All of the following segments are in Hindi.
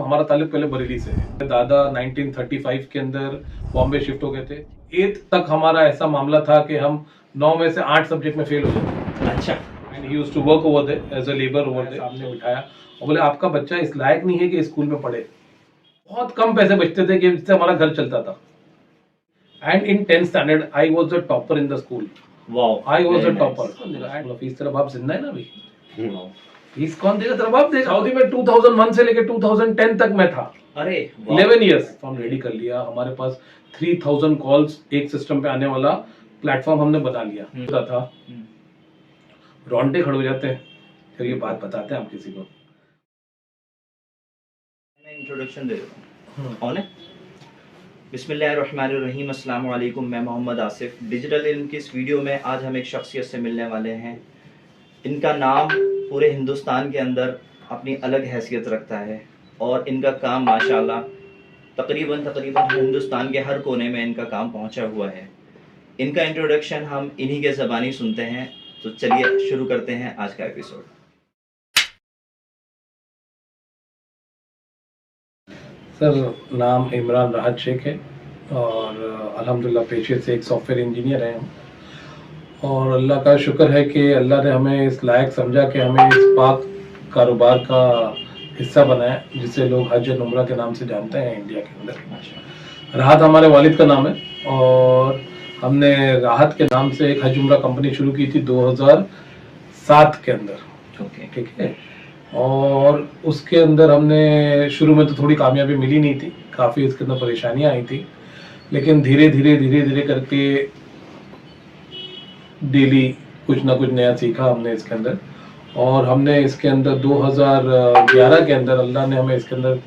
हमारा ताल्लुक पहले बरेली से है। दादा 1935 के अंदर बॉम्बे शिफ्ट हो गए थे। 8th तक हमारा ऐसा मामला था कि हम 9 में से 8 सब्जेक्ट में फेल हो जाते। अच्छा। And he used to work over there as a labour over there. सामने बिठाया और बोले आपका बच्चा इस लायक नहीं है कि स्कूल में पढ़े। बहुत कम पैसे बचते थे कि जिससे हमारा घर चलता था। And in 10th standard I was the topper in the school. Wow, I was the topper. Fees तेरा बाप जिंदा है ना अभी? फीस कौन देगा? तेरा बाप देगा। सऊदी में 2001 से लेकर 2010 तक मैं था। अरे 11 इयर्स फॉर्म रेडी कर लिया। हमारे पास 3000 कॉल्स एक सिस्टम पे आने वाला प्लेटफॉर्म हमने बना लिया था। रोंटे खड़े हो जाते हैं फिर ये बात बताते हैं आप किसी को। मैं इंट्रोडक्शन दे देता हूँ। कौन है? बिस्मिल्लाहिर्रहमानिर्रहीम, अस्सलाम वालेकुम। मैं मोहम्मद आसिफ। डिजिटल इल्म की इस वीडियो में आज हम एक शख्सियत से मिलने वाले हैं। इनका नाम पूरे हिंदुस्तान के अंदर अपनी अलग हैसियत रखता है और इनका काम माशाल्लाह तकरीबन हिंदुस्तान के हर कोने में इनका काम पहुंचा हुआ है। इनका इंट्रोडक्शन हम इन्हीं के ज़बानी सुनते हैं। तो चलिए शुरू करते हैं आज का एपिसोड। सर नाम इमरान राहत शेख है और अल्हम्दुलिल्लाह पेशे से एक सॉफ्टवेयर इंजीनियर हैं हम। और अल्लाह का शुक्र है कि अल्लाह ने हमें इस लायक समझा कि हमें इस पाक कारोबार का हिस्सा बनाया जिसे लोग हज और उम्रा के नाम से जानते हैं इंडिया के अंदर। राहत हमारे वालिद का नाम है और हमने राहत के नाम से एक हज उम्रा कंपनी शुरू की थी 2007 के अंदर। ओके, ठीक है। और उसके अंदर हमने शुरू में तो थोड़ी कामयाबी मिली नहीं थी, काफ़ी इसके अंदर परेशानियां आई थी, लेकिन धीरे धीरे करके डेली कुछ ना कुछ नया सीखा हमने इसके अंदर। और हमने इसके अंदर 2011 के अंदर अल्लाह ने हमें इसके अंदर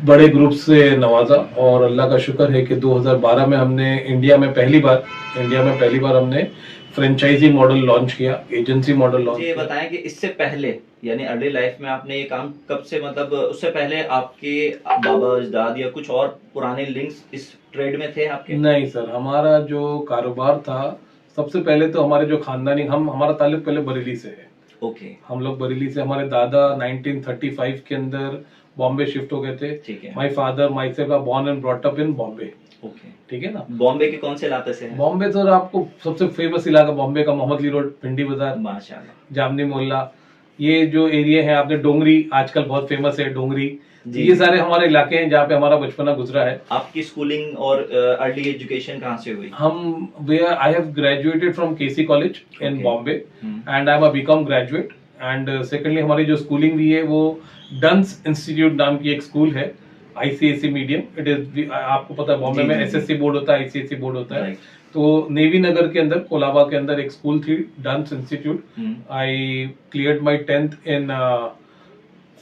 बड़े ग्रुप से नवाजा और अल्लाह का शुक्र है कि 2012 में हमने इंडिया में पहली बार हमने फ्रेंचाइजी मॉडल लॉन्च किया, एजेंसी मॉडल लॉन्च। ये बताएं कि इससे पहले यानी अर्ली लाइफ में आपने ये काम कब से, मतलब उससे पहले आपके बाबा अजदाद या कुछ और पुराने लिंक्स इस ट्रेड में थे आपके? नहीं सर, हमारा जो कारोबार था सबसे पहले तो हमारे जो खानदानी हमारा ताल्लुक पहले बरेली से है। ओके। हम लोग बरेली से, हमारे दादा 1935 के अंदर बॉम्बे शिफ्ट हो गए थे। ठीक है। My father myself are born and brought up in Bombay. Okay, ठीक है ना। बॉम्बे के कौन से इलाके से हैं? बॉम्बे सर आपको सबसे फेमस इलाका बॉम्बे का मोहम्मद अली रोड, भिंडी बाजार, माशाल्लाह, जामनी मोहल्ला, ये जो एरिया है। आपने डोंगरी आजकल बहुत फेमस है, डोंगरी, ये सारे हमारे इलाके हैं जहाँ पे हमारा बचपना गुजरा है। आपकी स्कूलिंग और अर्ली एजुकेशन कहाँ से हुई? I have graduated from KC college in Bombay and I am a BCom graduate. And secondly हमारी जो स्कूलिंग हुई है वो डंस इंस्टीट्यूट नाम की एक स्कूल है, आईसीएसई मीडियम। इट इज, आपको पता है बॉम्बे में एसएससी बोर्ड होता है, आईसीएसई बोर्ड होता है। तो नेवी नगर के अंदर कोलाबा के अंदर एक स्कूल थी, dance institute. I cleared my 10th in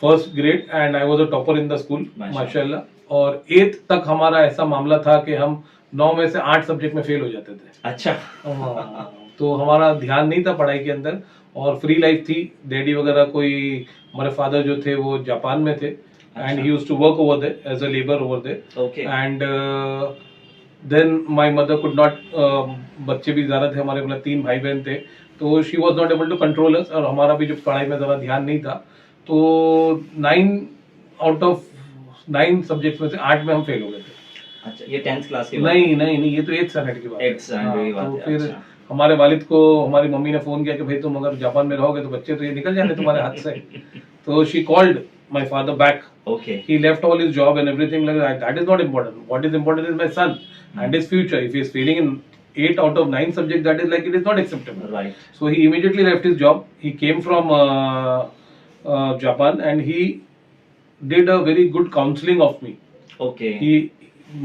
first grade and I was a topper in the school माशाल्लाह। और 8th तक हमारा ऐसा मामला था कि हम 9 में से 8 सब्जेक्ट में फेल हो जाते थे। अच्छा। तो हमारा ध्यान नहीं था पढ़ाई के अंदर और फ्री लाइफ थी। डैडी वगैरह कोई, हमारे फादर जो थे वो जापान में थे and he used to work over there as a labour over there. Okay. And then my mother could not, बच्चे भी ज्यादा थे हमारे, मतलब 3 भाई बहन थे, तो she was not able to control us और हमारा भी जो पढ़ाई में ज्यादा ध्यान नहीं था। तो 9 आउट ऑफ 9 सब्जेक्ट्स में से 8 में हम फेल हो गए थे। अच्छा, ये 10th क्लास की बात? नहीं, ये तो 8th स्टैंडर्ड की बात है। 8th स्टैंडर्ड की बात है। तो फिर हमारे वालिद को हमारी मम्मी ने फोन किया कि भाई तुम अगर जापान में रहोगे तो बच्चे तो ये निकल जाने तुम्हारे हाथ से। तो she called my father back. Okay. He left all his job and everything like that. That is not important. What is important is my son and his future. If he is failing in 8 out of 9 subjects, that is like, it is not acceptable. Right. So he immediately left his job. He came from Japan and he did a very good counseling of me. Okay.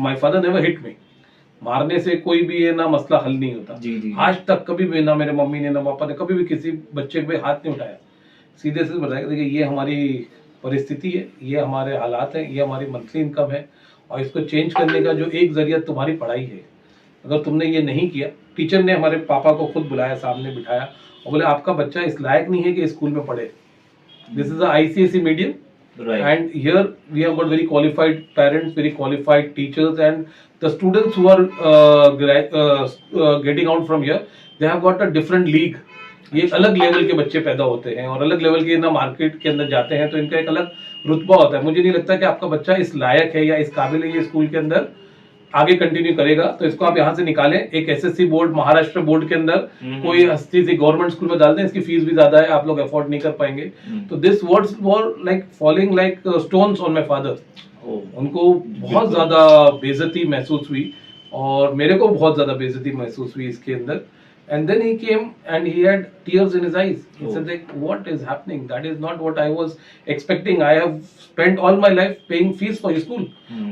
My father never hit me. मारने से कोई भी ये ना मसला हल नहीं होता। जी। आज तक कभी भी ना मेरे मम्मी ने ना पापा ने कभी भी किसी बच्चे पे हाथ नहीं उठाया। सीधे से बताया देखिए ये हमारी परिस्थिति है, ये हमारे हालात हैं, ये हमारी मंथली इनकम है और इसको चेंज करने का जो एक जरिया तुम्हारी पढ़ाई है। अगर तुमने ये नहीं किया, टीचर ने हमारे पापा को खुद बुलाया, सामने बिठाया और बोले आपका बच्चा इस लायक नहीं है कि स्कूल में पढ़े। This is ICSE medium and here we have got very qualified parents, very qualified teachers, and the students who are getting out from here, they have got a different league. ये एक अलग लेवल के बच्चे पैदा होते हैं और अलग लेवल के ना मार्केट के अंदर जाते हैं तो इनका एक अलग रुतबा होता है। मुझे नहीं लगता कि आपका बच्चा इस लायक है या इस काबिल है ये स्कूल के अंदर आगे कंटिन्यू करेगा, तो इसको आप यहाँ से निकालें। एक एसएससी बोर्ड, महाराष्ट्र बोर्ड के अंदर कोई हस्ती सी गवर्नमेंट स्कूल में डाल दें, इसकी फीस भी ज्यादा है, आप लोग अफोर्ड नहीं कर पाएंगे। तो this words were like falling like stones on my father. उनको बहुत ज्यादा बेइज्जती महसूस हुई और मेरे को बहुत ज्यादा बेइज्जती महसूस हुई इसके अंदर। And then he came and he had tears in his eyes. He said like, what is happening? That is not what I was expecting. I have spent all my life paying fees for your school.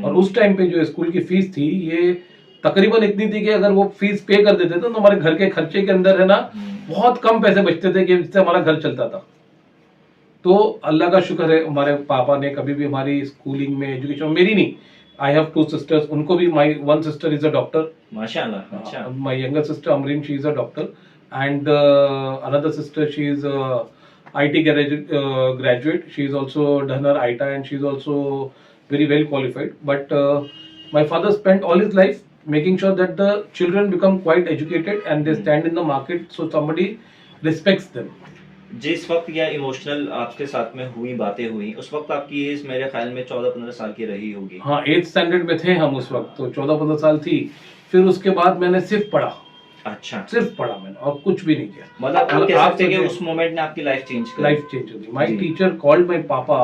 और उस टाइम पे जो स्कूल की फीस थी ये तकरीबन इतनी थी कि अगर वो फीस पे कर देते तो हमारे घर के खर्चे के अंदर है ना बहुत कम पैसे बचते थे कि जिससे हमारा घर चलता था। तो अल्लाह का शुक्र है हमारे पापा ने कभी भी हमारी स्कूलिंग में, एजुकेशन, मेरी नहीं, I have 2 sisters, उनको भी my one sister is a doctor, माशाल्लाह। अच्छा। my younger sister Amreen, she is a doctor, and another sister, she is a IT graduate, she is also done her ITA and she is also very well qualified, but my father spent all his life making sure that the children become quite educated and they stand in the market so somebody respects them. जिस वक्त यह इमोशनल आपके साथ में हुई बातें हुई उस वक्त आपकी एज मेरे ख्याल में 14-15 साल की रही होगी। हाँ, 8th स्टैंडर्ड में थे हम उस वक्त, तो 14-15 साल थी। फिर उसके बाद मैंने सिर्फ पढ़ा। अच्छा, सिर्फ पढ़ा मैंने और कुछ भी नहीं किया। मतलब आप कह सकते हैं कि उस मोमेंट ने आपकी लाइफ चेंज कर दी। लाइफ चेंज हो गई। My teacher called my papa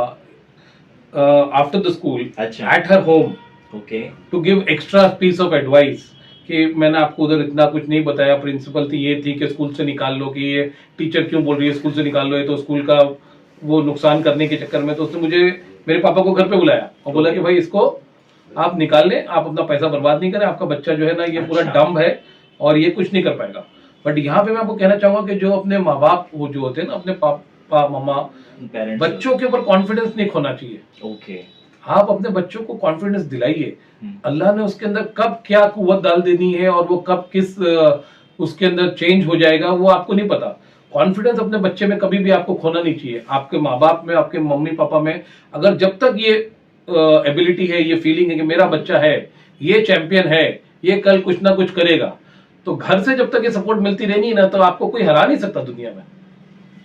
after the school at her home, okay, to give extra piece of advice कि मैंने आपको उधर इतना कुछ नहीं बताया, प्रिंसिपल थी ये थी कि स्कूल से निकाल लो, कि ये टीचर क्यों बोल रही है स्कूल से निकाल लो, ये तो स्कूल का वो नुकसान करने के चक्कर में। तो उसने मुझे, मेरे पापा को घर पे बुलाया और बोला कि भाई इसको आप निकाल लें, आप अपना पैसा बर्बाद नहीं करें, आपका बच्चा जो है ना ये पूरा डम्ब है और ये कुछ नहीं कर पाएगा। बट यहाँ पे मैं आपको कहना चाहूंगा कि जो अपने माँ बाप वो जो होते हैं ना, अपने पापा मम्मा, बच्चों के ऊपर कॉन्फिडेंस नहीं खोना चाहिए। ओके, आप अपने बच्चों को कॉन्फिडेंस दिलाइए। अल्लाह ने उसके अंदर कब क्या कुव्वत डाल देनी है और वो कब किस उसके अंदर चेंज हो जाएगा वो आपको नहीं पता। कॉन्फिडेंस अपने बच्चे में कभी भी आपको खोना नहीं चाहिए। आपके माँ बाप में, आपके मम्मी पापा में अगर जब तक ये एबिलिटी है, ये फीलिंग है कि मेरा बच्चा है, ये चैंपियन है, ये कल कुछ ना कुछ करेगा, तो घर से जब तक ये सपोर्ट मिलती रहनी ना, तो आपको कोई हरा नहीं सकता दुनिया में,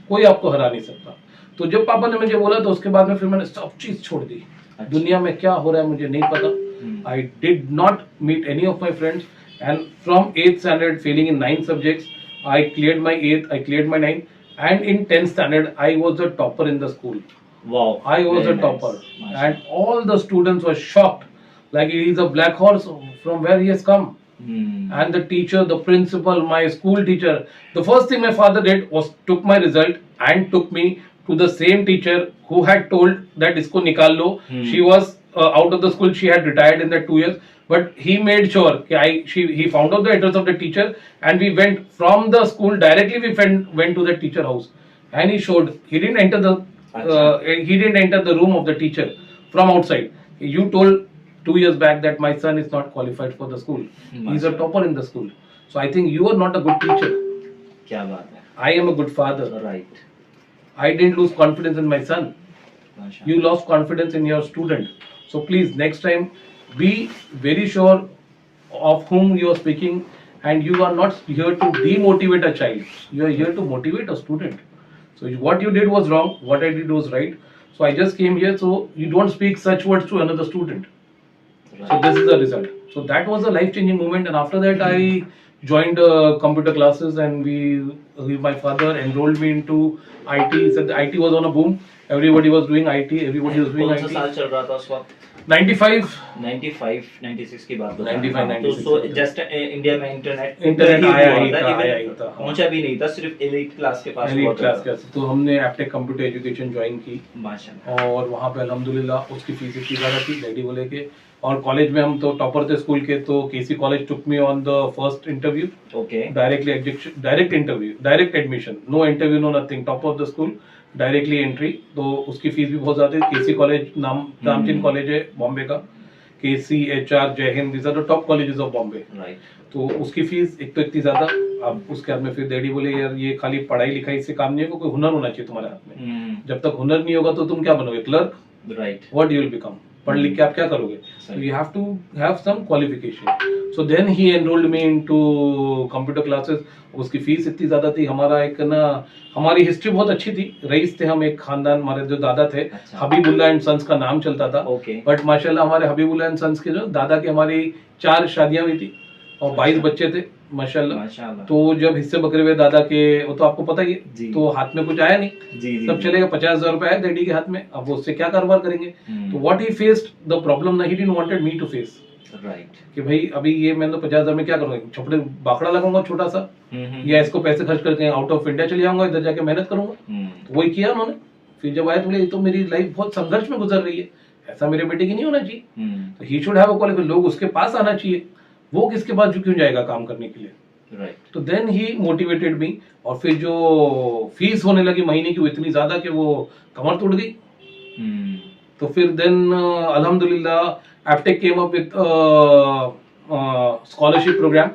कोई आपको हरा नहीं सकता। तो जब पापा ने मुझे बोला तो उसके बाद में फिर मैंने सब चीज छोड़ दी। दुनिया में क्या हो रहा है मुझे नहीं पता। I did not meet any of my friends and from 8th standard failing in 9 subjects, I cleared my 8th, I cleared my 9th, and in 10th standard I was the topper in the school. Wow, I was a topper, and all the students were shocked, like he is a black horse from where he has come. And the teacher, the principal, my school teacher, the first thing my father did was took my result and took me to the same teacher who had told that isko nikal lo. She was out of the school, she had retired in that 2 years, but he made sure he found out the address of the teacher and we went from the school directly, we went to the teacher house and he showed, he didn't enter the room of the teacher from outside. You told 2 years back that my son is not qualified for the school, he's a topper in the school, so I think you are not a good teacher. क्या बात है। I am a good father. Right. I didn't lose confidence in my son. You lost confidence in your student. So please, next time, be very sure of whom you are speaking, and you are not here to demotivate a child. You are here to motivate a student. So what you did was wrong. What I did was right. So I just came here so you don't speak such words to another student. Right. So this is the result. So that was a life-changing moment, and after that I joined computer classes, and my father enrolled me into IT. He said the IT was on a boom. Everybody was doing IT. Everybody was doing IT. कौन सा साल चल रहा था उस वक्त? 95, 96 की बात बता। 95, 96 तो जस्ट इंडिया में इंटरनेट आया ही था। पहुंचा भी नहीं था, सिर्फ एलीट क्लास के पास एलीट क्लास के पास। तो हमने एप्टेक कंप्यूटर एजुकेशन ज्वाइन की माशाल्लाह, और वहाँ पे अल्हम्दुलिल्लाह उसकी फीस इतनी ज़्यादा थी डैडी बोले के, और कॉलेज में हम तो टॉपर थे स्कूल के, तो KC college took me on the first interview. Okay, direct interview, direct admission, no interview, no nothing, top of the school, directly entry. तो उसकी फीस भी बहुत ज्यादा है। केसी कॉलेज नामचीन कॉलेज है बॉम्बे का, KC, HR, Jai Hind, these are the top colleges of Bombay. Right. तो उसकी फीस एक तो इतनी ज्यादा, अब उसके बाद में फिर डैडी बोले यार ये खाली पढ़ाई लिखाई से काम नहीं होगा, कोई हुनर होना चाहिए तुम्हारे हाथ में। जब तक हुनर नहीं होगा तो तुम क्या बनोगे, clerk? Right. What you will become? पढ़ लिख के आप क्या करोगे? So you have to have some qualification. So then he enrolled me into computer classes. उसकी फीस इतनी ज्यादा थी, हमारा एक ना, हमारी हिस्ट्री बहुत अच्छी थी, रईस थे हम, एक खानदान, हमारे जो दादा थे हबीबुल्ला एंड सन्स का नाम चलता था। बट माशाल्लाह हमारे हबीबुल्ला एंड सन्स के जो दादा की हमारी 4 शादियां हुई थी और 22 बच्चे थे माशाल्लाह। तो जब हिस्से बकरे हुए दादा के, वो तो आपको पता ही है, तो हाथ में कुछ आया नहीं, सब चलेगा, 50,000 रुपए आए डैडी के हाथ में, अब वो उससे क्या कारोबार करेंगे? तो what he faced the problem, he didn't wanted me to face, right, कि भाई अभी ये मैं तो 50,000 में क्या करूंगा, छपड़े बाखड़ा लगाऊंगा छोटा सा, या इसको पैसे खर्च करके आउट ऑफ इंडिया चले जाऊंगा, इधर जाके मेहनत करूंगा। तो वही किया उन्होंने। फिर जब आए तो बोले, तो मेरी लाइफ बहुत संघर्ष में गुजर रही है, ऐसा मेरे बेटे की नहीं होना चाहिए, तो he should have a qualification, लोग उसके पास आना चाहिए, वो किसके पास क्यों जाएगा काम करने के लिए, राइट। तो देन ही मोटिवेटेड मी, और फिर जो फीस होने लगी महीने की वो इतनी ज्यादा कि वो कमर टूट गई। तो फिर देन अल्हम्दुलिल्लाह Aptech came up with scholarship programme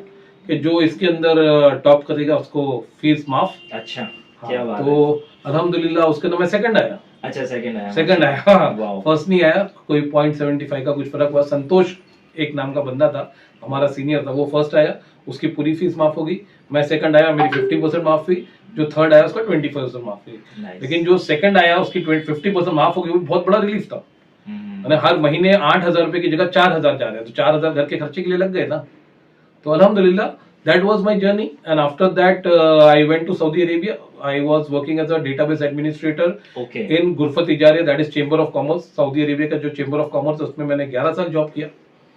कि जो इसके अंदर टॉप करेगा उसको फीस माफ। अच्छा, हाँ, क्या बात तो अल्हम्दुलिल्लाह उसके अंदर मैं सेकंड आया। अच्छा, सेकंड आया, हाँ, फर्स्ट नहीं आया, कोई 0.75 का कुछ फर्क हुआ। संतोष एक नाम का बंदा था, हमारा सीनियर था, वो फर्स्ट आया, उसकी पूरी फीस माफ हो गई। मैं सेकंड आया, मेरी 50% माफ हुई, जो थर्ड आया उसका 20% माफ हुई। लेकिन जो सेकंड आया उसकी 50% माफ हो गई, वो बहुत बड़ा रिलीफ था। हर महीने 8,000 रुपए की जगह 4,000 जा रहे हैं, तो 4,000 घर के खर्चे के लिए लग गए ना। तो अल्हम्दुलिल्लाह that was my journey, and after that I went to Saudi Arabia. I was working as a database administrator in गुरफत इजारिया, that is Chamber of Commerce, Saudi Arabia का जो Chamber of Commerce है उसमें मैंने 11 साल जॉब किया।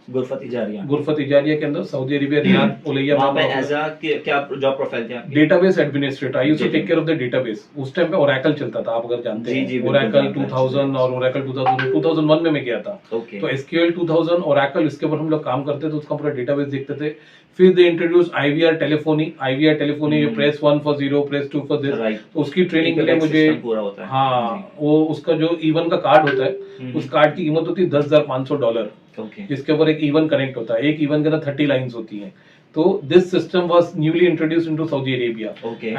गुरफत इजारिया के अंदर सऊदी अरेबिया रियाद उलैया वहां पे एज अ क्या जॉब प्रोफाइल थी आपकी? Database administrator. I used to take care of the database. उस टाइम पे ओरेकल चलता था, आप अगर जानते हैं, ओरेकल 2000 और ओरेकल 2001 में मैं गया था। तो एसक्यूएल 2000 ओरेकल, इसके ऊपर हम लोग काम करते थे, उसका पूरा डेटाबेस देखते थे। फिर they introduce IVR telephony, press 1 for 0, press 2 for this. तो उसकी ट्रेनिंग के लिए मुझे, हाँ, वो उसका जो ईवन का कार्ड होता है, उस कार्ड की कीमत होती है $10,500, जिसके ऊपर एक ईवन कनेक्ट होता है। एक ईवन के अंदर 30 लाइंस होती हैं। तो this system was newly introduced into Saudi Arabia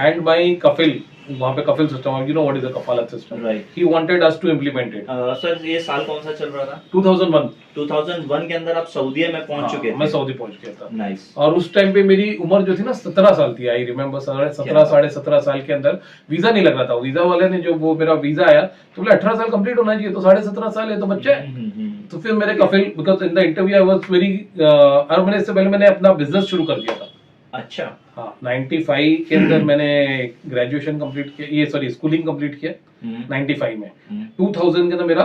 and by कफिल, वहां पे कफिल system, you know what is the कफालत system, right. He wanted us to implement it. Sir ये साल कौन सा चल रहा था? 2001 के अंदर आप सऊदी में पहुंच चुके थे? मैं सऊदी पहुंच गया था। नाइस। और उस टाइम पे मेरी उम्र जो थी ना 17 साल थी। आई रिमेम्बर 17 साल के अंदर वीजा नहीं लग रहा था। वीजा वाले ने जो वो मेरा वीजा आया तो बोले 18 साल कंप्लीट होना चाहिए, तो 17.5 साल है तो बच्चा है। तो फिर मेरे Kafeel, because in the interview I was very, और मैंने इससे पहले मैंने अपना बिजनेस शुरू कर दिया था। अच्छा, हाँ, 95 के अंदर मैंने ग्रेजुएशन कंप्लीट किया, ये सॉरी स्कूलिंग कंप्लीट किया 95 में। 2000 के अंदर मेरा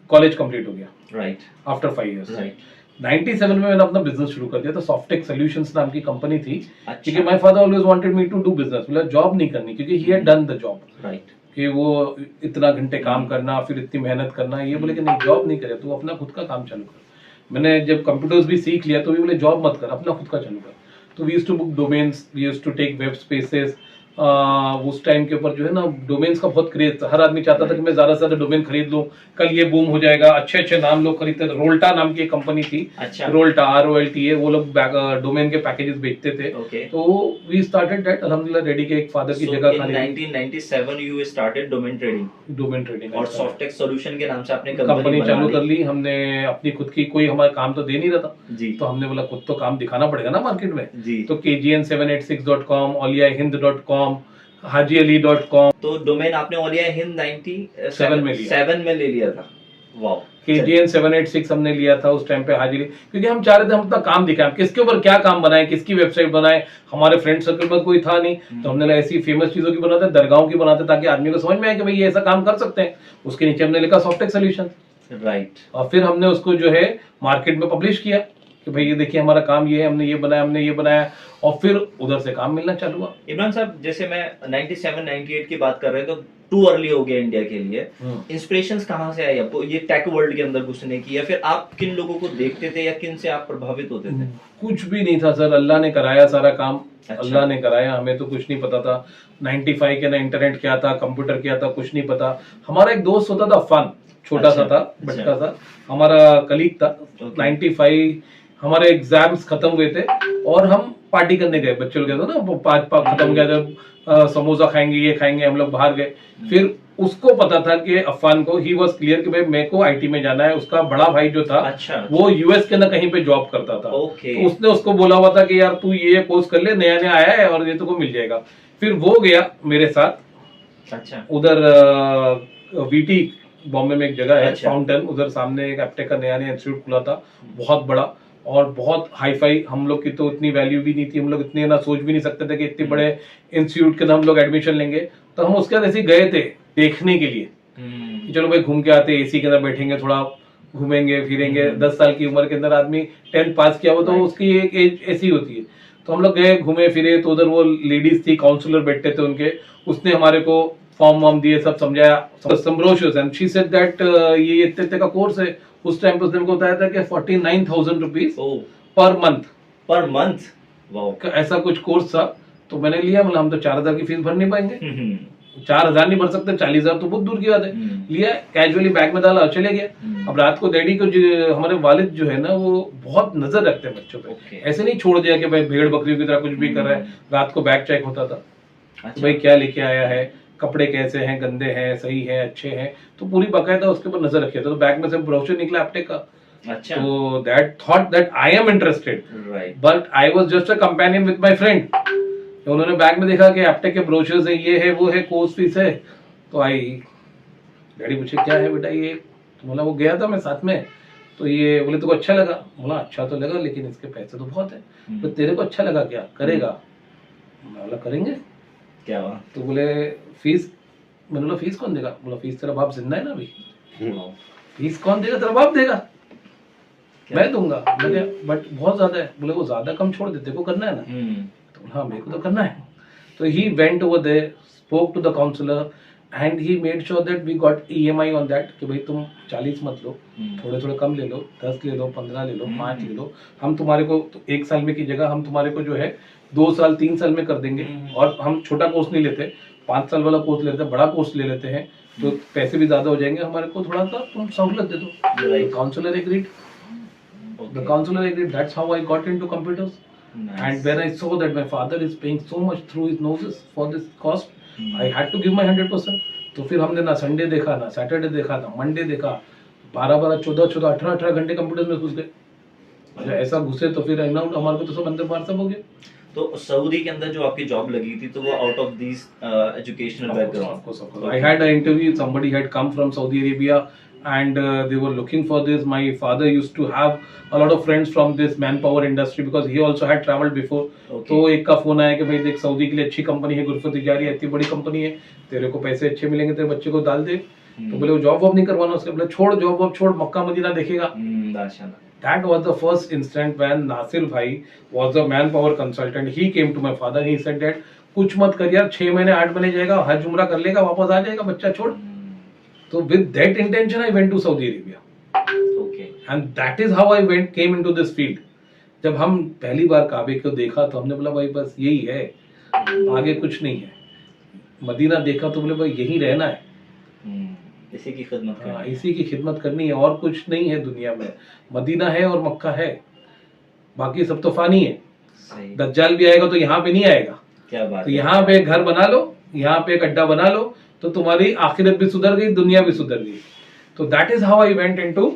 कॉलेज कंप्लीट हो गया, राइट, आफ्टर 5 इयर्स, राइट। 97 में मैंने अपना बिजनेस शुरू कर दिया था। सॉफ्टेक सॉल्यूशंस नाम की कंपनी थी, क्योंकि my father always wanted me to do business, मतलब जॉब नहीं करनी, क्योंकि he had done the job, right, कि वो इतना घंटे काम करना, फिर इतनी मेहनत करना। ये बोले कि नहीं, जॉब नहीं करे, तू अपना खुद का काम चालू कर। मैंने जब कंप्यूटर्स भी सीख लिया तो भी बोले जॉब मत कर, अपना खुद का चालू कर। तो we used to book domains, we used to take web spaces. उस टाइम के ऊपर जो है ना डोमेन्स का बहुत क्रेज था। हर आदमी चाहता था कि मैं ज्यादा से ज्यादा डोमेन खरीद लूं, कल ये बूम हो जाएगा। अच्छे अच्छे नाम लोग खरीदते थे। रोल्टा नाम की एक कंपनी थी, अच्छा, रोल्टा, ROLTA, वो लोग डोमेन के पैकेजेस बेचते थे। तो वी स्टार्टेड दैट, अल्हम्दुलिल्लाह रेडी के एक फादर की जगह खाली। 1997 यू स्टार्टेड डोमेन ट्रेडिंग और सॉफ्टेक सॉल्यूशन के नाम से आपने कंपनी चालू कर ली। हमने अपनी खुद की, कोई हमारा काम तो दे नहीं रहा था जी, तो हमने बोला खुद तो काम दिखाना पड़ेगा ना मार्केट में जी। तो KGN786.com, oliahind.com, hajiali.com। तो डोमेन आपने ओलिया हिंद 97 में ले लिया था। वाओ। KGN 786 हमने लिया था उस टाइम पे, हाजिली, क्योंकि हम चाह रहे थे हम अपना काम दिखाएं, किसके ऊपर क्या काम बनाए, किसकी वेबसाइट बनाए। हमारे फ्रेंड सर्कल में कोई था नहीं, तो हमने ऐसी फेमस चीजों की बनाते, दरगाहों की बनाते, ताकि आदमी को समझ में आए कि भाई ये ऐसा काम कर सकते हैं। उसके नीचे हमने लिखा सॉफ्टेक सॉल्यूशन, राइट। और फिर हमने उसको जो है मार्केट में पब्लिश किया कि भाई ये देखिए हमारा काम ये है, हमने ये बनाया, और फिर उधर से काम मिलना चालू हुआ। इमरान साहब, जैसे मैं 97-98 की बात कर रहे हैं तो टू अर्ली हो गया इंडिया के लिए। इंस्पिरेशंस कहाँ से आई आपको ये टेक वर्ल्ड के अंदर घुसने की, या फिर आप किन लोगों को देखते थे या किन से आप प्रभावित होते थे? कुछ भी नहीं था सर, अल्लाह ने कराया सारा काम। अच्छा। अल्लाह ने कराया, हमें तो कुछ नहीं पता था। 95 के ना इंटरनेट क्या था, कंप्यूटर क्या था, कुछ नहीं पता। हमारा एक दोस्त होता था अफान, छोटा सा था, बटका सा, हमारा कलीग था। 95 हमारे एग्जाम्स खत्म हुए थे और हम पार्टी करने गए, बच्चे लोग गए थे ना, 5 खत्म गया, जब समोसा खाएंगे, ये खाएंगे, हम लोग बाहर गए। फिर उसको पता था कि अफान को, ही वॉज क्लियर कि भाई मेरे को आईटी में जाना है। उसका बड़ा भाई जो था अच्छा, वो यूएस के ना कहीं पे जॉब करता था। ओके। तो उसने उसको बोला हुआ था कि यार तू ये कोर्स कर ले, नया नया आया है और ये तुमको मिल जाएगा। फिर वो गया मेरे साथ अच्छा, उधर वीटी बॉम्बे में एक जगह है, अच्छा। फाउंटेन, उधर सामने एक एप्टेक का नया नया इंस्टीट्यूट खुला था, बहुत बड़ा और बहुत हाई फाई। हम लोग की तो इतनी वैल्यू भी नहीं थी, हम लोग इतने ना सोच भी नहीं सकते थे कि इतने बड़े इंस्टीट्यूट के अंदर हम लोग एडमिशन लेंगे। तो हम उसके बाद ऐसे ही गए थे देखने के लिए कि चलो भाई घूम के आते, एसी के अंदर बैठेंगे, थोड़ा घूमेंगे फिरेंगे। 10 साल की उम्र के अंदर आदमी 10th पास किया हो तो उसकी एक एज ऐसी होती है। तो हम लोग गए, घूमे फिरे, तो उधर वो लेडीज थी, काउंसलर बैठे थे उनके, उसने हमारे को फॉर्म वॉर्म दिए, सब समझाया। सम्ब्रोशियस एंड शी सेड दैट ये इतने का कोर्स है। उस टाइम पे उसने हमको बताया था कि 49,000 rupees per month, per month, wow. ऐसा कुछ कोर्स था। तो मैंने लिया, मतलब हम तो 4,000 की फीस भर नहीं पाएंगे, 4,000 नहीं भर सकते, 40,000 तो बहुत दूर की बात है। लिया, कैजुअली बैग में डाला, चले गया। अब रात को डैडी को हमारे वालिद जो है ना वो बहुत नजर रखते हैं बच्चों पे। ऐसे नहीं छोड़ दिया कि भाई भेड़ बकरियों की तरह कुछ भी कर रहा है। रात को बैग चेक होता था, अच्छा। भाई क्या लेके आया है, कपड़े कैसे हैं, गंदे हैं, सही हैं, अच्छे हैं, तो पूरी बाकायदा उसके ऊपर नजर रखी था। तो बैग में से ब्रोशर निकला एप्टेक का। अच्छा, तो that thought that I am interested, right, but I was just a companion with my friend. उन्होंने बैग में देखा कि एप्टेक के ब्रोशर्स है, ये है, वो है, कोर्स फीस है। तो आई, डैडी पूछे क्या है बेटा ये, तो बोला वो गया था मैं साथ में, तो ये बोले तुमको अच्छा लगा? बोला अच्छा तो लगा, लेकिन इसके पैसे तो बहुत है। तो तेरे को अच्छा लगा क्या, करेगा? मैं बोला करेंगे। क्या हुआ? तो बोले फीस, मैंने बोला फीस कौन देगा? बोला फीस तेरा बाप जिंदा है ना अभी, फीस कौन देगा? तेरा बाप देगा, मैं दूंगा। मैंने बट बहुत ज्यादा है। बोले वो ज्यादा कम छोड़ दे, तेरे को करना है ना? तो हाँ मेरे को तो करना है। तो he went over there, spoke to the counsellor and he made sure that we got EMI on that, कि भाई तुम 40 मत लो, थोड़े थोड़े कम ले लो, 10 ले लो, 15 ले लो, 5 ले लो। हम तुम्हारे को तो 1 साल में की जगह हम तुम्हारे को जो है 2 साल 3 साल में कर देंगे। और हम छोटा कोर्स नहीं लेते, 5 साल वाला कोर्स लेते हैं, बड़ा कोर्स ले लेते हैं, तो पैसे भी ज्यादा हो जाएंगे, हमारे को थोड़ा सा तुम सहूलत दे दो। Counsellor agreed, the counselor agreed. That's how I got into computers. Nice. And when I saw that my father is paying so much through his noses for this cost, I had to give my 100%. तो फिर हमने ना संडे देखा, ना सैटरडे देखा, ना मंडे देखा, 12-12, 14-14, 18-18 घंटे कंप्यूटर में घुस गए। अच्छा ऐसा घुसे तो फिर हमारे को तो सब अंदर बाहर सब हो गया। तो सऊदी के अंदर जो आपकी जॉब लगी थी तो वो out of this educational background? I had an interview, somebody had come from Saudi Arabia and they were looking for this. My father used to have a lot of friends from this manpower industry because he also had traveled before. तो एक का फोन आया कि भाई देख सऊदी के लिए अच्छी कंपनी है, गुरफत तिजारी, इतनी बड़ी कंपनी है, तेरे को पैसे अच्छे मिलेंगे, तेरे बच्चे को डाल दे। तो बोले वो जॉब वॉब नहीं करवाना उसके, बोले छोड़ जॉब वॉब छोड़, मक्का मदीना देखेगा। That was the first instant when Nasir Bhai was a manpower consultant. He came to my father. He said that कुछ मत कर यार, 6 महीने 8 महीने जाएगा, हज उम्रा कर लेगा, वापस आ जाएगा, बच्चा छोड़। So with that intention I went to Saudi Arabia. Okay. And that is how I came into this field. जब हम पहली बार काबे को देखा तो हमने बोला भाई बस यही है, आगे कुछ नहीं है। मदीना देखा तो बोले भाई यही रहना है, इसी की खिदमत करनी है। इसी की खिदमत करनी है, और कुछ नहीं है दुनिया में। मदीना है और मक्का है, बाकी सब तो फानी है। सही। दज्जाल भी आएगा तो यहाँ पे नहीं आएगा। क्या बात तो है। यहाँ पे घर बना लो, यहाँ पे एक अड्डा बना लो, तो तुम्हारी आखिरत भी सुधर गई, दुनिया भी सुधर गई। तो that is how I went into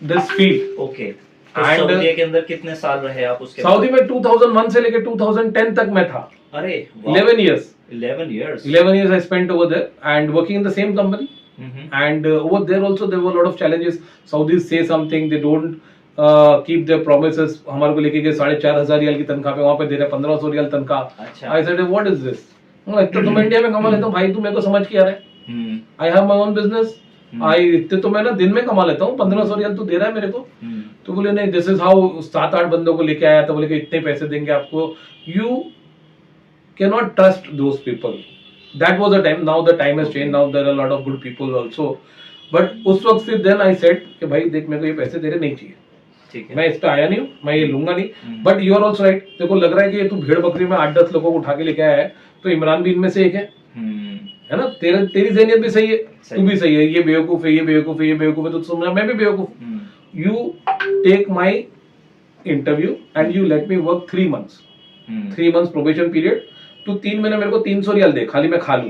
this field. Okay. तो सऊदी के अंदर कितने साल रहे आप उसके? सऊदी में 2001 से लेकर 2010 तक मैं था। अरे 11 years 11 years I spent over there and working in the same company. And over there also there were a lot of challenges. Saudis say something, they don't keep their promises. हमारे को लेके गए 4,500 रियाल की तनख्वाह पे, वहाँ पे दे रहे 1,500 रियाल तनख्वाह। अच्छा। I said what is this? तो मैं इंडिया में कमा लेता हूँ भाई, तू मेरे को समझ के आ रहा है। I have my own business. इतने तो मैं ना दिन में कमा लेता हूँ, 1,500 रियाल तू दे रहा है मेरे को। तो बोले नहीं, दिस इज हाउ। 7-8 बंदों को लेके आया, तो बोले कि इतने पैसे देंगे आपको। You cannot trust those people. That was the time. Now the time has changed. Now there are a lot of good people also. But उस वक्त फिर then I said कि भाई देख मेरे को ये पैसे तेरे नहीं चाहिए, ठीक है, मैं इस पे आया नहीं हूँ, मैं ये लूंगा नहीं। But you are also right, तेरे को लग रहा है कि ये तू भेड़ बकरी में 8-10 लोगों को उठा के लेके आया है, तो इमरान भी इनमें से एक है ना। तेरी ज़हनियत भी सही है, तू भी सही है, ये बेवकूफ है, ये बेवकूफ है, ये बेवकूफ है, तो समझा मैं भी बेवकूफ। You take my interview and you let me work 3 months, 3 months probation period. तू 3 महीने मेरे को 300 रियाल दे, खाली मैं खा लूं,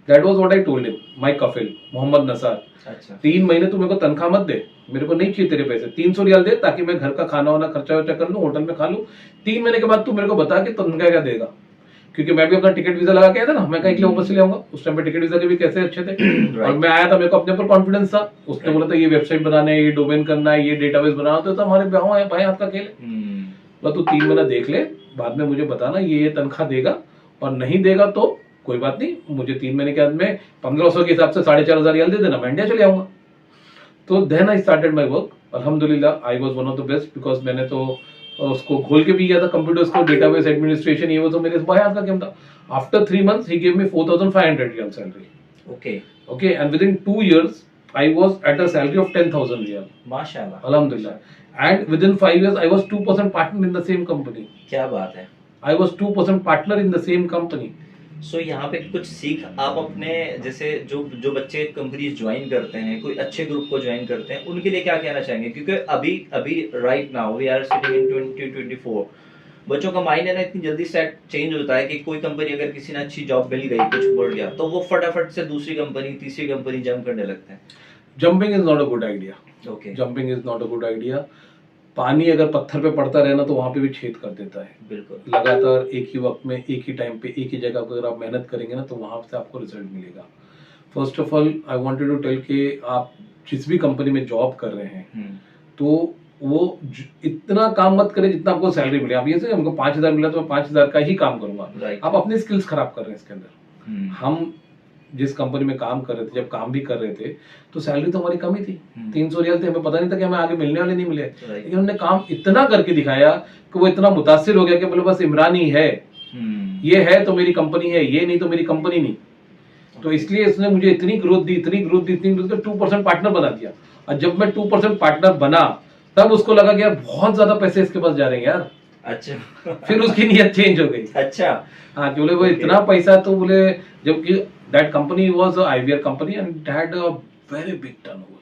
that was what I told him, my कफिल मोहम्मद नसार। अच्छा 3 महीने तू मेरे को तनख्वाह मत दे, मेरे को नहीं चाहिए तेरे पैसे, 300 रियाल दे ताकि मैं घर का खाना वाना खर्चा वर्चा कर लूं, होटल में खा लूं। 3 महीने के बाद तू मेरे को बता कि तनख्वाह क्या देगा, क्योंकि मैं भी अपना टिकट वीजा लगा के आया था ना, मैं कहीं के लिए वापस ले आऊंगा। उस टाइम पे टिकट वीजा के भी कैसे अच्छे थे और मैं आया था, मेरे को अपने ऊपर कॉन्फिडेंस था। उसने बोला था ये वेबसाइट बनाना है, ये डोमेन करना है, ये डेटाबेस बनाना, तो हमारे भाई हाथ का खेल है। बोला तू 3 महीना देख ले, बाद में मुझे बताना ये तनख्वाह देगा, और नहीं देगा तो कोई बात नहीं, मुझे 3 महीने के बाद में 1500 के हिसाब से 4500 रियाल दे देना, मैं इंडिया चले आऊंगा। तो then I started my work, अल्हम्दुलिल्लाह I was one of the best, because मैंने तो उसको खोल के भी किया था कंप्यूटर्स को, डेटाबेस एडमिनिस्ट्रेशन, ये वो तो मेरे भाई हाथ का गेम था। After 3 months he give me 4500 riyal salary. Okay and within 2 years I was at a salary of 10,000 riyal, माशाल्लाह अल्हम्दुलिल्लाह। And within 5 years I was 2% partner in the same company. क्या बात है। I was 2% partner in the same company. So यहाँ पे कुछ सीख आप अपने जैसे जो बच्चे कंपनीज ज्वाइन करते हैं, कोई अच्छे ग्रुप को ज्वाइन करते हैं, उनके लिए क्या कहना चाहेंगे? क्योंकि अभी right now we are sitting in 2024, बच्चों का माइंड है ना इतनी जल्दी सेट चेंज होता है कि कोई कंपनी अगर किसी ने अच्छी जॉब मिल गई, कुछ बढ़ गया, तो वो फटाफट से दूसरी कंपनी तीसरी कंपनी जंप करने लगते हैं। Jumping is not a good idea. Okay jumping is not a good idea. पानी अगर पत्थर पे पड़ता रहे ना तो वहां पे भी छेद कर देता है। बिल्कुल लगातार एक ही वक्त में, एक ही टाइम पे, एक ही जगह पर अगर आप मेहनत करेंगे ना तो वहां से आपको रिजल्ट मिलेगा। First of all I wanted to tell कि आप जिस भी कंपनी में जॉब कर रहे हैं तो वो इतना काम मत करें जितना आपको सैलरी मिले। आप ये से हमको 5000 मिला तो मैं 5000 का ही काम करूंगा, Right. आप अपनी स्किल्स खराब कर रहे हैं इसके अंदर। हम जिस कंपनी में काम कर रहे थे, जब काम भी कर रहे थे तो सैलरी तो हमारी कम ही थी, 300 रियाल थी, हमें पता नहीं था कि हमें आगे मिलने वाले नहीं मिले। लेकिन हमने काम इतना करके दिखाया कि वो इतना मुतासिर हो गया कि बोले बस इमरान ही है, ये है तो मेरी कंपनी है, ये नहीं तो मेरी कंपनी नहीं। तो इसलिए इसने मुझे इतनी ग्रोथ दी, इतनी ग्रोथ दी, इतनी ग्रोथ दी, 2% पार्टनर बना दिया। और जब मैं 2% पार्टनर बना तब उसको लगा कि यार बहुत ज्यादा पैसे इसके पास जा रहे हैं यार। अच्छा फिर उसकी नीयत चेंज हो गई। अच्छा हाँ कि बोले वो इतना पैसा, तो बोले जबकि that company was a IVR company and it had a very big turnover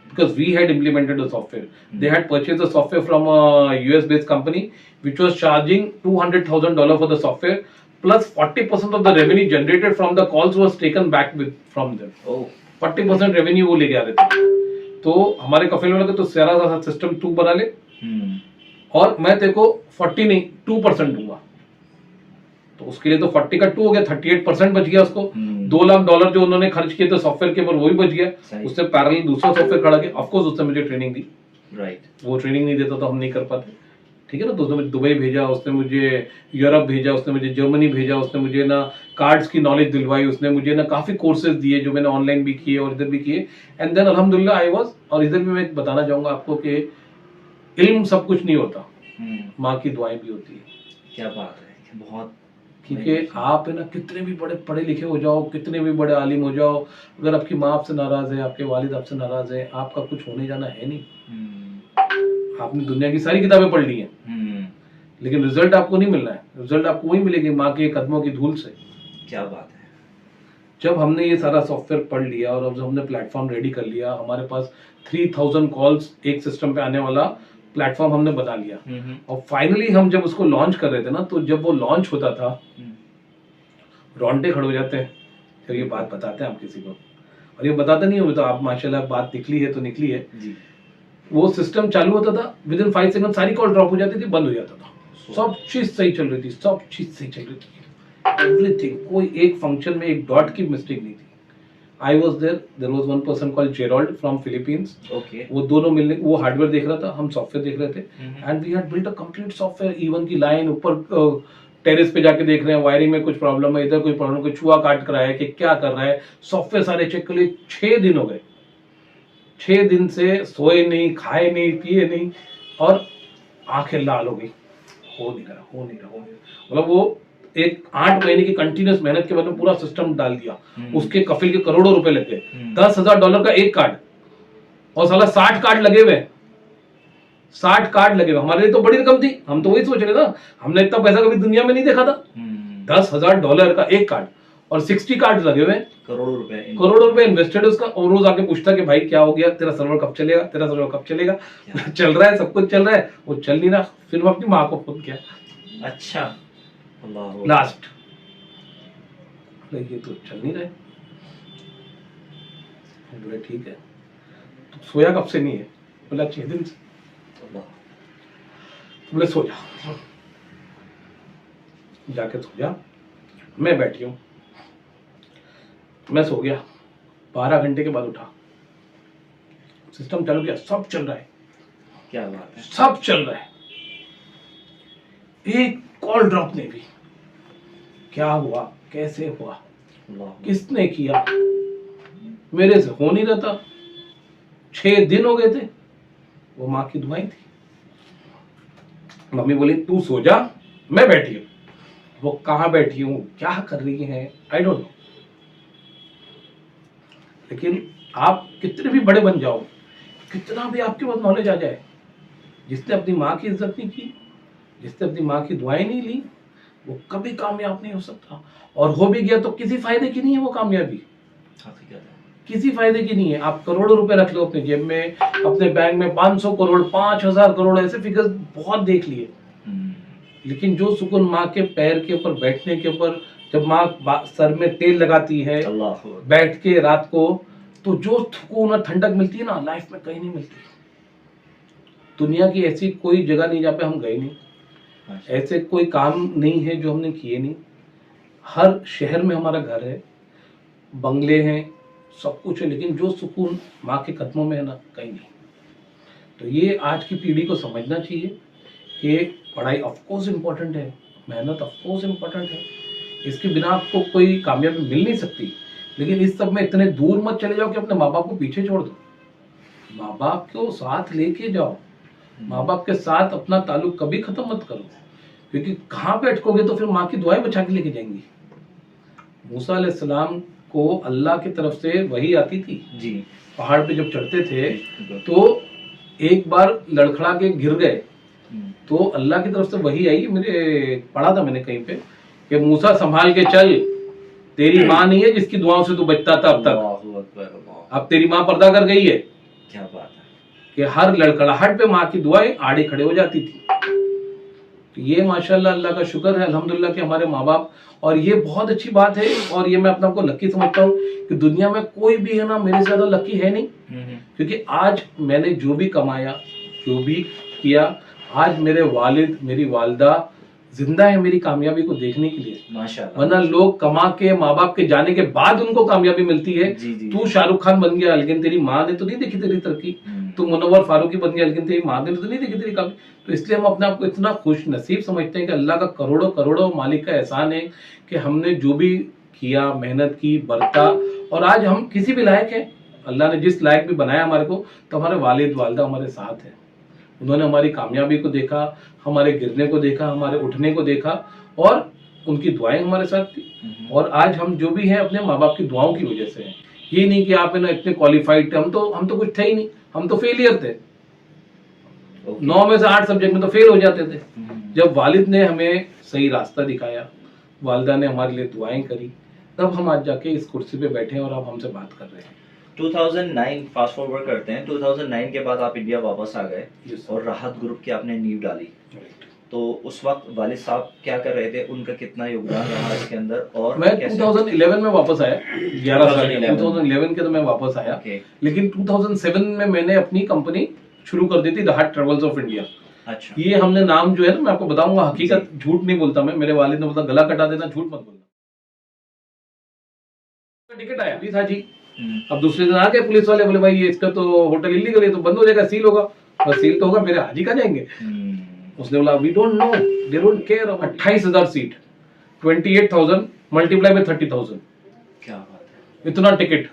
because we had implemented the software. They had purchased the software from a US based company which was charging $200,000 for the software plus 40% of the revenue generated from the calls was taken back from them. Oh. 40% revenue वो लेके आ रहे थे। तो हमारे कफिल वाले तो सारा सिस्टम तू बना ले और मैं तेरे को 40 नहीं 2% दूंगा। तो उसके लिए तो 40 का 2 हो गया, 38% बच गया उसको। $2 लाख जो उन्होंने खर्च किए थे सॉफ्टवेयर के ऊपर वो भी बच गया। उससे पैरेलल दूसरा सॉफ्टवेयर खड़ा किया। ऑफ कोर्स उसने मुझे ट्रेनिंग दी, राइट, वो ट्रेनिंग नहीं देता तो हम नहीं कर पाते, ठीक है ना। तो उसने मुझे दुबई भेजा, उसने मुझे यूरोप भेजा, उसने मुझे जर्मनी भेजा, उसने मुझे ना कार्ड्स की नॉलेज दिलवाई, उसने मुझे ना काफी कोर्सेज दिए जो मैंने ऑनलाइन भी किए और इधर भी किए। एंड देन अल्हम्दुलिल्लाह आई वाज, और इधर भी मैं बताना चाहूंगा आपको कि इल्म सब कुछ नहीं होता, माँ की दुआएं भी होती है। क्या बात है, बहुत। क्योंकि आप है ना कितने भी बड़े पढ़े लिखे हो जाओ, कितने भी बड़े आलिम हो जाओ, अगर आपकी माँ आपसे नाराज है, आपके वालिद आपसे नाराज है, आपका कुछ होने जाना है नहीं। आपने दुनिया की सारी किताबें पढ़ ली हैं लेकिन रिजल्ट आपको नहीं मिलना है। रिजल्ट आपको वही मिलेगी माँ के कदमों की धूल से। क्या बात है। जब हमने ये सारा सॉफ्टवेयर पढ़ लिया और अब जब हमने प्लेटफॉर्म रेडी कर लिया, हमारे पास 3000 कॉल्स एक सिस्टम पे आने वाला प्लेटफॉर्म हमने बना लिया। और फाइनली हम जब उसको लॉन्च कर रहे थे ना, तो जब वो लॉन्च होता था रोंगटे खड़े हो जाते हैं। फिर ये बात बताते हैं आप किसी को, और ये बताते नहीं हो तो आप माशाल्लाह बात निकली है तो निकली है जी। वो सिस्टम चालू होता था, विद इन 5 सेकंड सारी कॉल ड्रॉप हो जाती थी, बंद हो जाता था। सब चीज सही चल रही थी, सब चीज सही चल रही थी, एवरीथिंग, कोई एक फंक्शन में एक डॉट की मिस्टेक नहीं थी। I was there. There was one person called Gerald from Philippines. Okay. वो दोनों मिलने, वो हार्डवेयर देख रहा था, हम सॉफ्टवेयर देख रहे थे, and we had built a complete software. Even की लाइन ऊपर टेरेस पे जाके देख रहे हैं, वायरिंग में कुछ प्रॉब्लम है, इधर कोई प्रॉब्लम, कोई चूहा काट कर रहा है कि क्या कर रहा है, सॉफ्टवेयर सारे चेक कर लिए। 6 दिन हो गए, 6 दिन से सोए नहीं, खाए नहीं, पिए नहीं, और आंखें लाल हो गई, हो नहीं रहा। मतलब वो एक 8 महीने की कंटिन्यूस मेहनत के बाद में पूरा सिस्टम डाल दिया। उसके कफिल के करोड़ों रुपए लग गए, $10,000 का एक कार्ड, और साला 60 कार्ड लगे हुए, 60 कार्ड लगे हुए। हमारे लिए तो बड़ी रकम थी, हम तो वही सोच रहे था, हमने इतना पैसा कभी दुनिया में नहीं देखा था। $10,000 का एक कार्ड और 60 कार्ड लगे हुए, करोड़ों रुपए इन्वेस्टेड उसका। और रोज आके पूछता कि भाई क्या हो गया, तेरा सर्वर कब चलेगा, तेरा सर्वर कब चलेगा। चल रहा है, सब कुछ चल रहा है, वो चल नहीं रहा। फिर मैं अपनी माँ को फोन किया। अच्छा, लास्ट ये तो चल नहीं रहा है, बोले ठीक है, तो सोया कब से नहीं है? बोला 6 दिन से। बोले सो जा, जाके सो जा। मैं बैठी हूँ, मैं सो गया। 12 घंटे के बाद उठा, सिस्टम चालू किया, सब चल रहा है। क्या बात है, सब चल रहा है, एक कॉल ड्रॉप नहीं भी। क्या हुआ, कैसे हुआ, किसने किया, मेरे से हो नहीं रहा था। 6 दिन हो गए थे। वो माँ की दुआएं थी। मम्मी बोली तू सो जा, मैं बैठी हूँ। वो कहाँ बैठी हूँ, क्या कर रही है, आई डोंट नो। लेकिन आप कितने भी बड़े बन जाओ, कितना भी आपके पास नॉलेज आ जाए, जिसने अपनी माँ की इज्जत नहीं की, जिसने अपनी माँ की दुआएं नहीं ली, वो कभी कामयाब नहीं हो सकता। और हो भी गया तो किसी फायदे की नहीं है वो कामयाबी, किसी फायदे की नहीं है। आप करोड़ों रुपए रख लो अपने जेब में, अपने बैंक में 500 करोड़, 5000 करोड़, ऐसे फिगर्स बहुत देख लिए। लेकिन जो सुकून माँ के पैर के ऊपर बैठने के ऊपर, जब माँ सर में तेल लगाती है बैठ के रात को, तो जो सुकून और ठंडक मिलती है ना, लाइफ में कहीं नहीं मिलती। दुनिया की ऐसी कोई जगह नहीं जहाँ पे हम गए नहीं, ऐसे कोई काम नहीं है जो हमने किए नहीं। हर शहर में हमारा घर है, बंगले हैं, सब कुछ है, लेकिन जो सुकून माँ के कदमों में है ना, कहीं नहीं। तो ये आज की पीढ़ी को समझना चाहिए कि पढ़ाई ऑफकोर्स इम्पोर्टेंट है, मेहनत ऑफकोर्स इम्पोर्टेंट है, इसके बिना आपको कोई कामयाबी मिल नहीं सकती। लेकिन इस सब में इतने दूर मत चले जाओ कि अपने माँ बाप को पीछे छोड़ दो। माँ बाप को साथ लेके जाओ, माँ बाप के साथ अपना ताल्लुक कभी खत्म मत करो, क्योंकि कहाँ पे अटकोगे तो फिर माँ की दुआएं बचा के लेके जाएंगी। मूसा अलैहिस्सलाम को अल्लाह की तरफ से वही आती थी जी। पहाड़ पे जब चढ़ते थे तो एक बार लड़खड़ा के गिर गए, तो अल्लाह की तरफ से वही आई। मेरे पढ़ा था मैंने कहीं पे कि मूसा संभाल के चल, तेरी माँ नहीं है जिसकी दुआओं से तू बचता था अब तक, अब तेरी माँ पर्दा कर गई है। क्या बात है कि हर लड़खड़ाहट पे माँ की दुआएं आड़े खड़े हो जाती थी। तो ये माशाल्लाह अल्लाह का शुक्र है, अल्हम्दुलिल्लाह कि हमारे माँ बाप, और ये बहुत अच्छी बात है। और ये मैं अपने आप को लकी समझता हूँ कि दुनिया में कोई भी है ना मेरे से ज्यादा लकी है नहीं, क्योंकि आज मैंने जो भी कमाया, जो भी किया, आज मेरे वालिद, मेरी वालदा जिंदा है मेरी कामयाबी को देखने के लिए, माशाल्लाह। वरना लोग कमा के माँ बाप के जाने के बाद उनको कामयाबी मिलती है। तू शाहरुख खान बन गया लेकिन तेरी माँ ने तो नहीं देखी तेरी तरक्की, तू मुनव्वर फारूकी बन गया लेकिन तेरी माँ ने तो नहीं देखी तेरी कामयाबी। तो इसलिए हम अपने आप को इतना खुश नसीब समझते हैं कि अल्लाह का करोड़ों करोड़ों मालिक का एहसान है कि हमने जो भी किया, मेहनत की, बरता, और आज हम किसी भी लायक हैं। अल्लाह ने जिस लायक भी बनाया हमारे को, तो हमारे वालिद वालदा हमारे साथ है। उन्होंने हमारी कामयाबी को देखा, हमारे गिरने को देखा, हमारे उठने को देखा, और उनकी दुआएं हमारे साथ थी। और आज हम जो भी हैं अपने माँ बाप की दुआओं की वजह से हैं। ये नहीं कि आप है ना इतने क्वालिफाइड थे, हम तो कुछ थे ही नहीं, हम तो फेलियर थे। 9 में से 8 सब्जेक्ट में तो फेल हो जाते थे। जब वालिद ने हमें सही रास्ता दिखाया, वालिदा ने हमारे लिए दुआएं करी, तब हम आज जाके इस कुर्सी पे बैठे हैं और आप हमसे बात कर रहे हैं। 2009 फास्ट फॉरवर्ड करते हैं, 2009 के बाद आप इंडिया वापस आ गए और राहत ग्रुप की आपने नींव डाली। तो उस वक्त वालिद साहब क्या कर रहे थे, उनका कितना योगदान रहा इसके अंदर? और मैं 2011 में वापस आया, 2011 के तो मैं वापस आया। लेकिन 2007 में मैंने अपनी कंपनी शुरू कर दी थी, राहत ट्रेवल्स ऑफ इंडिया। अच्छा। ये हमने नाम जो है ना, मैं आपको बताऊंगा, हकीकत झूठ नहीं बोलता मैं, मेरे वालिद ने बोलता गला कटा देना, झूठ मत बोलना। टिकट आया भी था जी। अब दूसरे दिन आ गए पुलिस वाले, बोले भाई ये इसका तो होटल इलीगल है, तो बंद हो जाएगा, सील होगा। और सील तो होगा, मेरे हाजी का जाएंगे। उसने बोला we don't know, they don't care. 28,000 seat, 28,000 multiply by 30,000, क्या बात है, इतना टिकट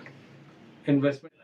इन्वेस्टमेंट।